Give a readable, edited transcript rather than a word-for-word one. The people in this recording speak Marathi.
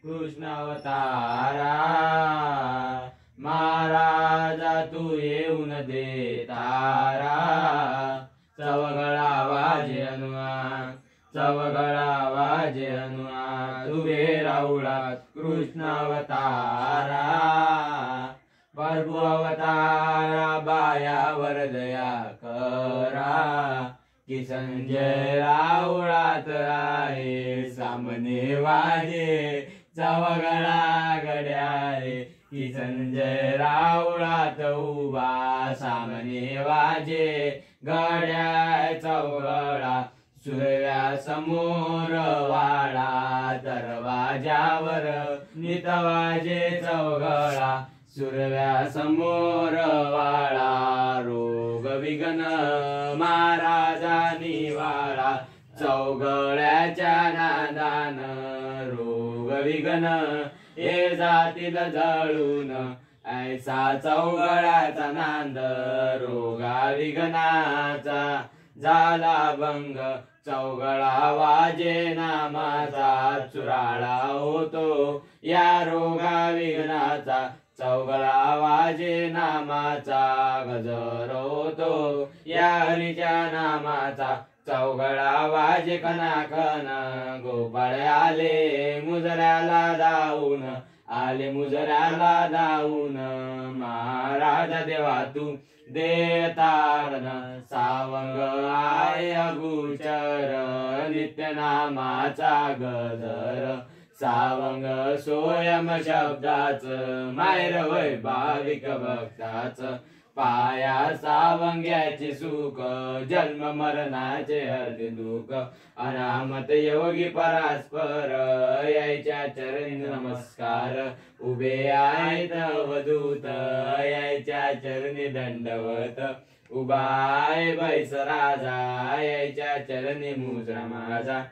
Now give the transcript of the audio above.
कृष्ण अवतारा महाराजा तू येऊन दे तारा चवगळा वाजे हनुमान चवगळा वाजे हनुमान तुझे राहुळात कृष्ण अवतारा प्रभु अवतारा बायावर दया करा की संजय राहुळात आहे सामने वाजे चवगळा घड्याळे की संजय राहुळात उभा सामने वाजे घड्याळ चवगळा सूर्या समोर वाडा दरवाजावर नित वाजे चवगळा सूर्या समोर वाळा रोग विघ्न महाराजांनी वाळा चौगळ्याच्या नादान रोग विघ्न हे जातील जळून ऐसा चौगळ्याचा नांद रोगा विघ्नाचा झाला भंग चौगळा वाजे नामाचा चुराळा होतो या रोगा विघ्नाचा चौगळा वाजे नामाचा गजर होतो या हरीच्या नामाचा चौगळा वाजे कनाकन गोपाळ आले मुजऱ्याला धावून आले मुजऱ्याला धावून महाराजा देवा तू दे तारण सावंग आय अगुचर नित्य नामाचा गजर सावंग सोयम शब्दाच मायर वै भाविक भक्ताच पाया सावंग्याचे सुख जन्म मरणाचे हरते दुःख अनामत योगी परास्पर यायच्या चरणी नमस्कार उभे आहेत अवधूत यायच्या चरणी दंडवत उभाय बैस राजा यायच्या चरणी मुजरा माझा